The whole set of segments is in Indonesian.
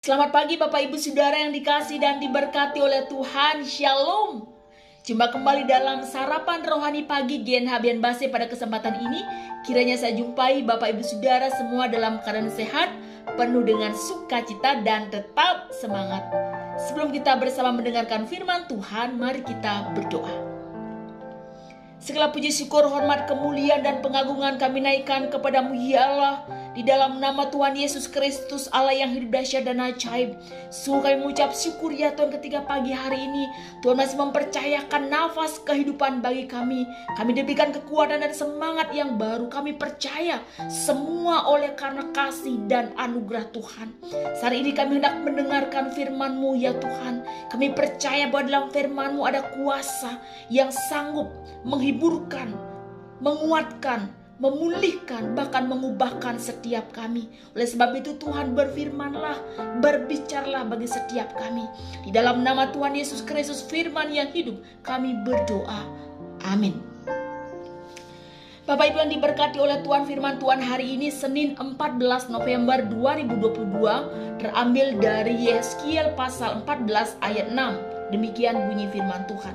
Selamat pagi Bapak Ibu Saudara yang dikasihi dan diberkati oleh Tuhan. Shalom. Jumpa kembali dalam sarapan rohani pagi GNHB Base pada kesempatan ini. Kiranya saya jumpai Bapak Ibu Saudara semua dalam keadaan sehat, penuh dengan sukacita dan tetap semangat. Sebelum kita bersama mendengarkan firman Tuhan, mari kita berdoa. Segala puji syukur, hormat, kemuliaan dan pengagungan kami naikkan kepadamu ya Allah. Di dalam nama Tuhan Yesus Kristus, Allah yang hidup dahsyat dan ajaib. Sungguh kami mengucap syukur ya Tuhan, ketika pagi hari ini Tuhan masih mempercayakan nafas kehidupan bagi kami. Kami diberikan kekuatan dan semangat yang baru. Kami percaya semua oleh karena kasih dan anugerah Tuhan. Saat ini kami hendak mendengarkan firman-Mu ya Tuhan. Kami percaya bahwa dalam firman-Mu ada kuasa yang sanggup menghiburkan, menguatkan, memulihkan, bahkan mengubahkan setiap kami. Oleh sebab itu Tuhan, berfirmanlah, berbicaralah bagi setiap kami. Di dalam nama Tuhan Yesus Kristus, firman yang hidup, kami berdoa. Amin. Bapak Ibu yang diberkati oleh Tuhan, firman Tuhan hari ini Senin 14 November 2022 terambil dari Yeskiel pasal 14 ayat 6. Demikian bunyi firman Tuhan.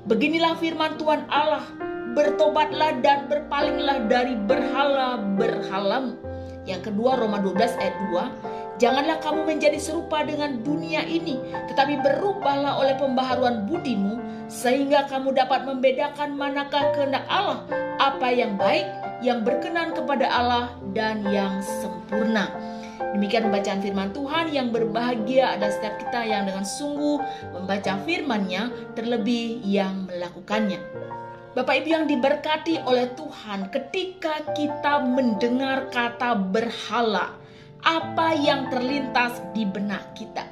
Beginilah firman Tuhan Allah, bertobatlah dan berpalinglah dari berhala-berhalamu. Yang kedua, Roma 12 ayat 2. Janganlah kamu menjadi serupa dengan dunia ini, tetapi berubahlah oleh pembaharuan budimu, sehingga kamu dapat membedakan manakah kehendak Allah, apa yang baik, yang berkenan kepada Allah, dan yang sempurna. Demikian pembacaan firman Tuhan. Yang berbahagia adalah setiap kita yang dengan sungguh membaca firman-Nya, terlebih yang melakukannya. Bapak Ibu yang diberkati oleh Tuhan, ketika kita mendengar kata berhala, apa yang terlintas di benak kita?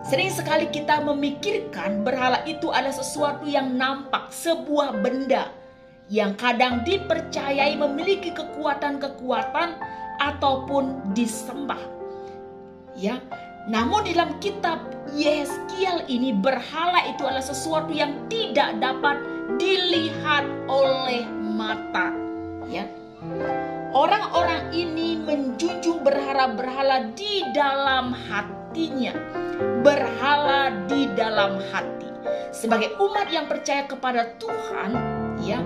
Sering sekali kita memikirkan berhala itu adalah sesuatu yang nampak, sebuah benda yang kadang dipercayai memiliki kekuatan-kekuatan ataupun disembah. Ya, namun dalam kitab Yeskiel ini, berhala itu adalah sesuatu yang tidak dapat dilihat oleh mata. Ya, orang-orang ini menjunjung berhala-berhala di dalam hatinya, berhala di dalam hati. Sebagai umat yang percaya kepada Tuhan, ya,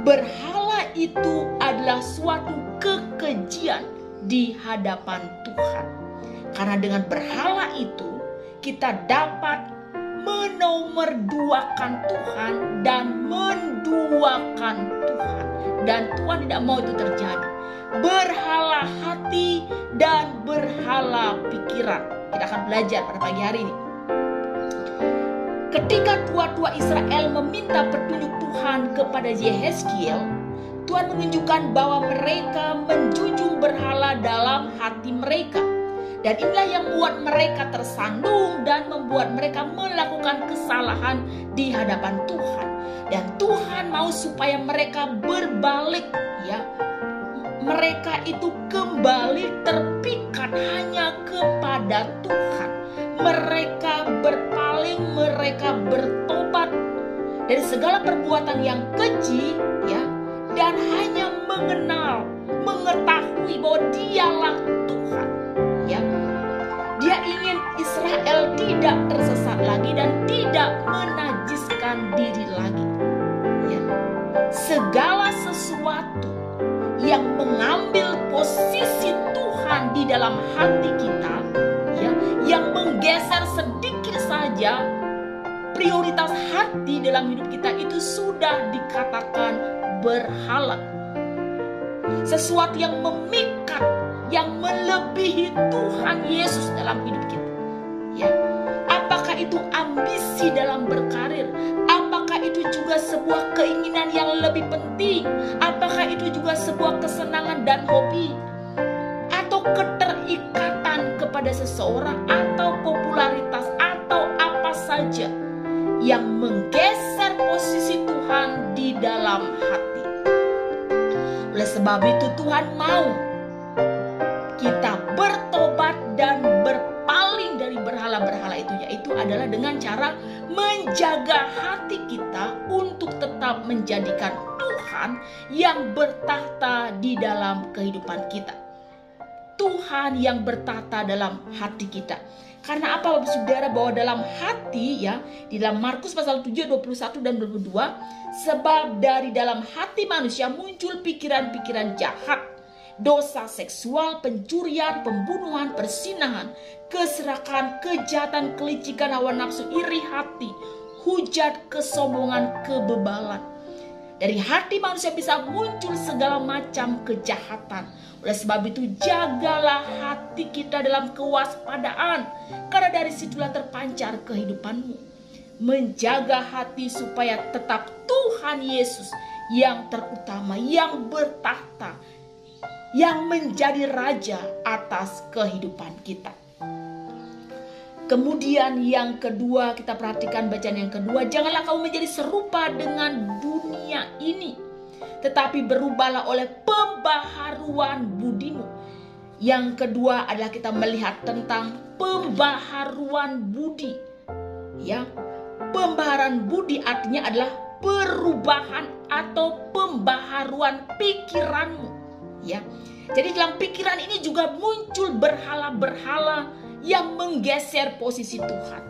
berhala itu adalah suatu kekejian di hadapan Tuhan. Karena dengan berhala itu kita dapat menomorduakan Tuhan dan menduakan Tuhan. Dan Tuhan tidak mau itu terjadi. Berhala hati dan berhala pikiran. Kita akan belajar pada pagi hari ini. Ketika tua-tua Israel meminta petunjuk Tuhan kepada Yeskiel, Tuhan menunjukkan bahwa mereka menjunjung berhala dalam hati mereka. Dan inilah yang membuat mereka tersandung dan membuat mereka melakukan kesalahan di hadapan Tuhan. Dan Tuhan mau supaya mereka berbalik, ya. Mereka itu kembali terpikat hanya kepada Tuhan. Mereka berpaling, mereka bertobat dari segala perbuatan yang keji, ya. Dan hanya mengenal, mengetahui bahwa Dialah Tuhan. Ya, Dia ingin Israel tidak tersesat lagi dan tidak menajiskan diri lagi. Ya, segala sesuatu yang mengambil posisi Tuhan di dalam hati kita, ya, yang menggeser sedikit saja prioritas hati dalam hidup kita, itu sudah dikatakan berhala. Sesuatu yang memikat, yang melebihi Tuhan Yesus dalam hidup kita. Ya. Apakah itu ambisi dalam berkarir? Apakah itu juga sebuah keinginan yang lebih penting? Apakah itu juga sebuah kesenangan dan hobi? Atau keterikatan kepada seseorang, atau popularitas, atau apa saja yang menggeser posisi Tuhan di dalam hati. Oleh sebab itu Tuhan mau kita bertobat dan berpaling dari berhala-berhala itu, yaitu adalah dengan cara menjaga hati kita untuk tetap menjadikan Tuhan Tuhan yang bertahta di dalam kehidupan kita. Tuhan yang bertahta dalam hati kita. Karena apa Bapak Saudara, bahwa dalam hati ya, di dalam Markus pasal 7 21 dan 22, sebab dari dalam hati manusia muncul pikiran-pikiran jahat, dosa seksual, pencurian, pembunuhan, persinahan, keserakahan, kejahatan, kelicikan, hawa nafsu, iri hati, hujat, kesombongan, kebebalan. Dari hati manusia bisa muncul segala macam kejahatan. Oleh sebab itu jagalah hati kita dalam kewaspadaan, karena dari situlah terpancar kehidupanmu. Menjaga hati supaya tetap Tuhan Yesus yang terutama, yang bertahta, yang menjadi raja atas kehidupan kita. Kemudian yang kedua, kita perhatikan bacaan yang kedua, janganlah kamu menjadi serupa dengan dunia ini, tetapi berubahlah oleh pembaharuan budimu. Yang kedua adalah kita melihat tentang pembaharuan budi. Ya, pembaharuan budi artinya adalah perubahan atau pembaharuan pikiranmu. Ya, jadi dalam pikiran ini juga muncul berhala-berhala yang menggeser posisi Tuhan.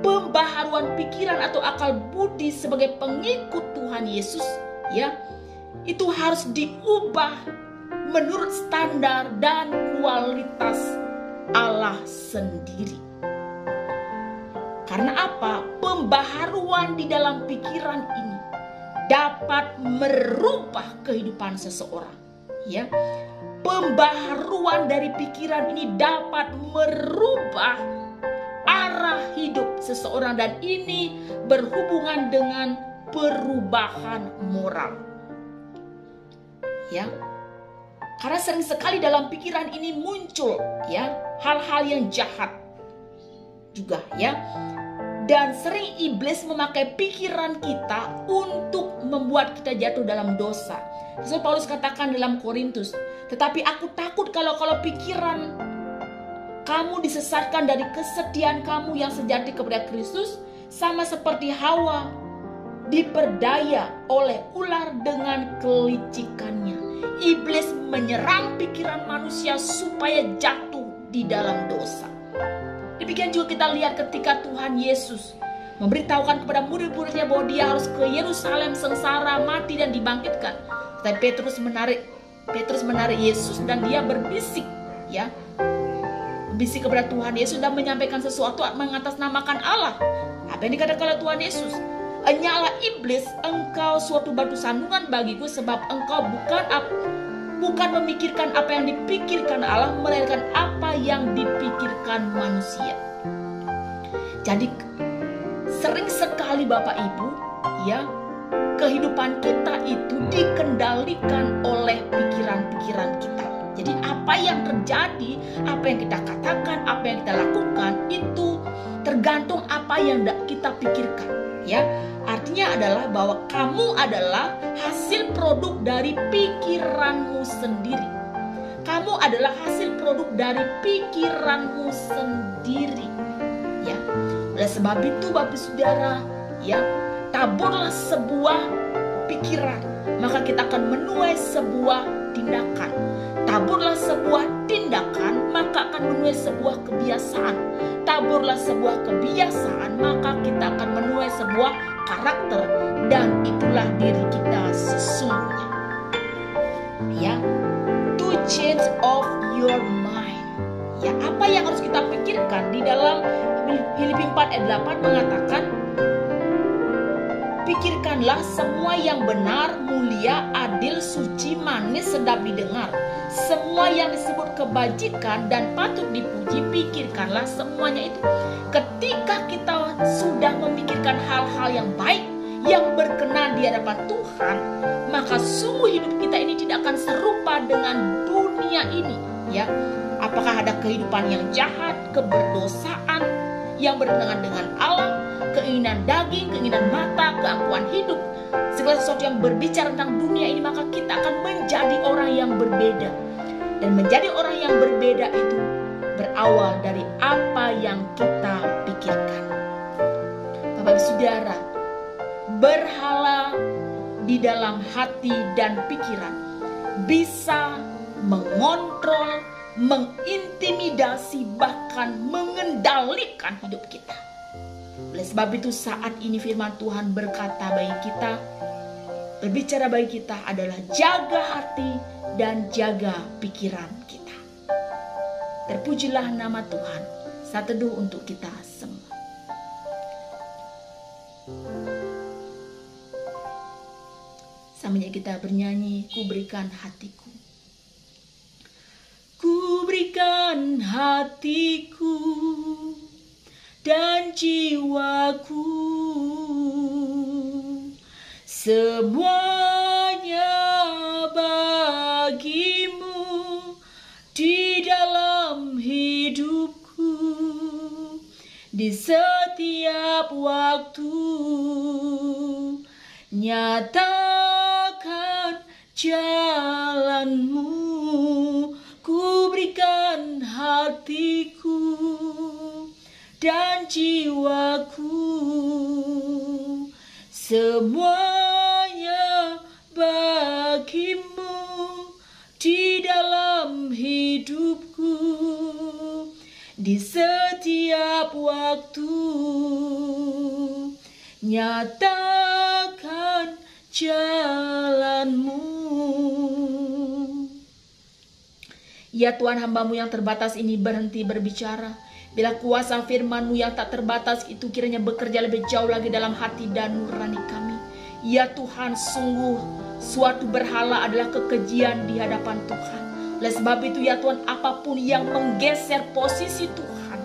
Pembaharuan pikiran atau akal budi sebagai pengikut Tuhan Yesus, ya, itu harus diubah menurut standar dan kualitas Allah sendiri. Karena apa? Pembaharuan di dalam pikiran ini dapat merubah kehidupan seseorang, ya. Pembaharuan dari pikiran ini dapat merubah arah hidup seseorang, dan ini berhubungan dengan perubahan moral. Ya. Karena sering sekali dalam pikiran ini muncul ya hal-hal yang jahat juga ya. Dan sering iblis memakai pikiran kita untuk membuat kita jatuh dalam dosa. Rasul Paulus katakan dalam Korintus, tetapi aku takut kalau pikiran kamu disesatkan dari kesetiaan kamu yang sejati kepada Kristus, sama seperti Hawa diperdaya oleh ular dengan kelicikannya. Iblis menyerang pikiran manusia supaya jatuh di dalam dosa. Demikian juga kita lihat ketika Tuhan Yesus memberitahukan kepada murid-muridnya bahwa dia harus ke Yerusalem, sengsara, mati dan dibangkitkan. Tapi Petrus menarik Yesus dan dia berbisik ya. Berbisik kepada Tuhan Yesus dan menyampaikan sesuatu mengatasnamakan Allah. Apa yang dikatakan oleh Tuhan Yesus? Enyalah iblis, engkau suatu batu sandungan bagiku, sebab engkau bukan memikirkan apa yang dipikirkan Allah, melainkan apa yang dipikirkan manusia. Jadi sering sekali Bapak Ibu ya, kehidupan kita itu dikendalikan oleh pikiran-pikiran kita. Jadi apa yang terjadi, apa yang kita katakan, apa yang kita lakukan, itu tergantung apa yang kita pikirkan ya. Artinya adalah bahwa kamu adalah hasil produk dari pikiranmu sendiri. Kamu adalah hasil produk dari pikiranmu sendiri. Ya. Oleh sebab itu Bapak Saudara, ya, taburlah sebuah pikiran, maka kita akan menuai sebuah tindakan. Taburlah sebuah tindakan, maka akan menuai sebuah kebiasaan. Taburlah sebuah kebiasaan, maka kita akan menuai sebuah karakter, dan itulah diri kita sesungguhnya. Ya, to change of your mind. Ya, apa yang harus kita pikirkan di dalam Filipi 4 ayat 8 mengatakan, pikirkanlah semua yang benar, mulia, adil, suci, manis, sedap didengar. Semua yang disebut kebajikan dan patut dipuji, pikirkanlah semuanya itu. Ketika kita sudah memikirkan hal-hal yang baik, yang berkenan di hadapan Tuhan, maka sungguh hidup kita ini tidak akan serupa dengan dunia ini. Ya, apakah ada kehidupan yang jahat, keberdosaan yang bertentangan dengan Allah, keinginan daging, keinginan mata, keangkuhan hidup, segala sesuatu yang berbicara tentang dunia ini, maka kita akan menjadi orang yang berbeda. Dan menjadi orang yang berbeda itu berawal dari apa yang kita pikirkan. Bapak Ibu Saudara, berhala di dalam hati dan pikiran, bisa mengontrol, mengintimidasi, bahkan mengendalikan hidup kita. Oleh sebab itu saat ini firman Tuhan berkata bagi kita, berbicara bagi kita adalah jaga hati dan jaga pikiran kita. Terpujilah nama Tuhan. Saat teduh untuk kita semua. Samanya kita bernyanyi, ku berikan hatiku. Ku berikan hatiku dan jiwaku, semuanya bagimu di dalam hidupku. Di setiap waktu nyatakan jalanmu. Ku berikan hatiku dan jiwaku, semuanya bagimu di dalam hidupku. Di setiap waktu nyatakan jalanmu. Ya Tuhan, hamba-Mu yang terbatas ini berhenti berbicara. Bila kuasa firman-Mu yang tak terbatas itu kiranya bekerja lebih jauh lagi dalam hati dan nurani kami. Ya Tuhan, sungguh suatu berhala adalah kekejian di hadapan Tuhan. Oleh sebab itu ya Tuhan, apapun yang menggeser posisi Tuhan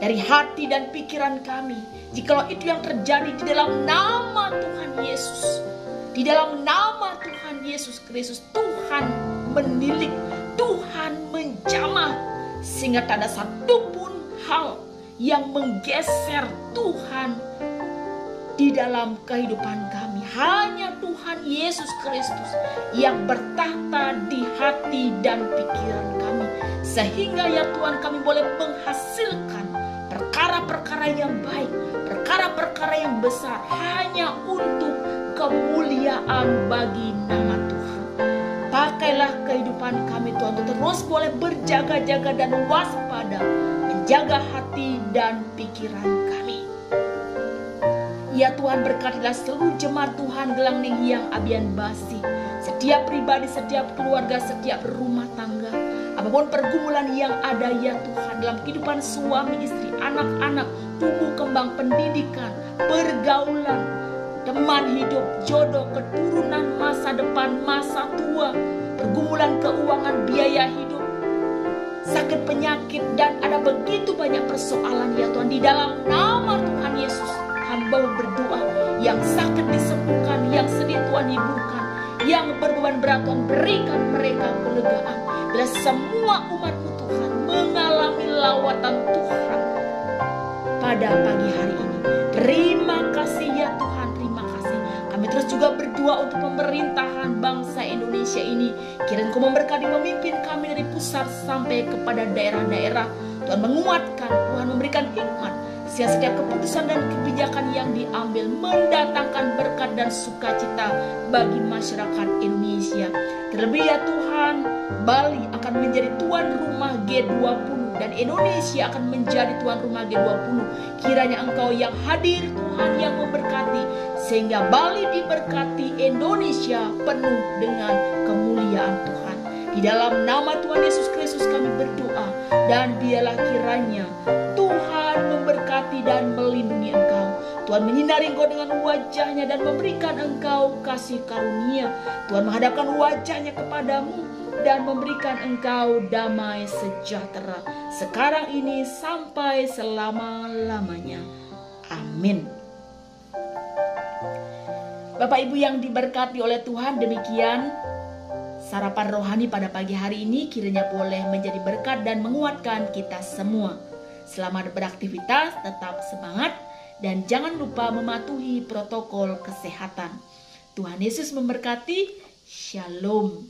dari hati dan pikiran kami, jikalau itu yang terjadi di dalam nama Tuhan Yesus, di dalam nama Tuhan Yesus Kristus, Tuhan menilik, Tuhan menjamah, sehingga tak ada satupun hal yang menggeser Tuhan di dalam kehidupan kami. Hanya Tuhan Yesus Kristus yang bertahta di hati dan pikiran kami, sehingga ya Tuhan kami boleh menghasilkan perkara-perkara yang baik, perkara-perkara yang besar, hanya untuk kemuliaan bagi nama Tuhan. Pakailah kehidupan kami Tuhan untuk terus boleh berjaga-jaga dan waspada, menjaga hati dan pikiran kami. Ya Tuhan, berkatilah seluruh jemaat Tuhan Gelang Ninghyang Abian Basi, setiap pribadi, setiap keluarga, setiap rumah tangga, apapun pergumulan yang ada ya Tuhan, dalam kehidupan suami istri, anak-anak, tumbuh kembang pendidikan, pergaulan, teman hidup, jodoh, keturunan, masa depan, masa tua, pergumulan keuangan, biaya hidup, sakit penyakit, dan ada begitu banyak persoalan ya Tuhan. Di dalam nama Tuhan Yesus, hamba berdoa, yang sakit disembuhkan, yang sedih Tuhan hiburkan, yang berbeban berat Tuhan berikan mereka kelegaan. Bila semua umat-Mu Tuhan mengalami lawatan Tuhan pada pagi hari ini, terima kasih ya Tuhan, terima kasih. Kami terus juga berdoa untuk pemerintahan bangsa Indonesia ini. Kiranya Engkau memberkati, memimpin kami dari pusat sampai kepada daerah-daerah. Tuhan menguatkan, Tuhan memberikan hikmat, sehingga setiap keputusan dan kebijakan yang diambil mendatangkan berkat dan sukacita bagi masyarakat Indonesia. Terlebih ya Tuhan, Bali akan menjadi tuan rumah G20 dan Indonesia akan menjadi tuan rumah G20. Kiranya Engkau yang hadir Tuhan, yang memberkati, sehingga Bali diberkati, Indonesia penuh dengan kemuliaan Tuhan. Di dalam nama Tuhan Yesus Kristus kami berdoa, dan biarlah kiranya Tuhan memberkati dan melindungi engkau. Tuhan menyinari engkau dengan wajahnya dan memberikan engkau kasih karunia. Tuhan menghadapkan wajahnya kepadamu dan memberikan engkau damai sejahtera sekarang ini sampai selama-lamanya. Amin. Bapak Ibu yang diberkati oleh Tuhan, demikian sarapan rohani pada pagi hari ini, kiranya boleh menjadi berkat dan menguatkan kita semua. Selamat beraktivitas, tetap semangat, dan jangan lupa mematuhi protokol kesehatan. Tuhan Yesus memberkati. Shalom.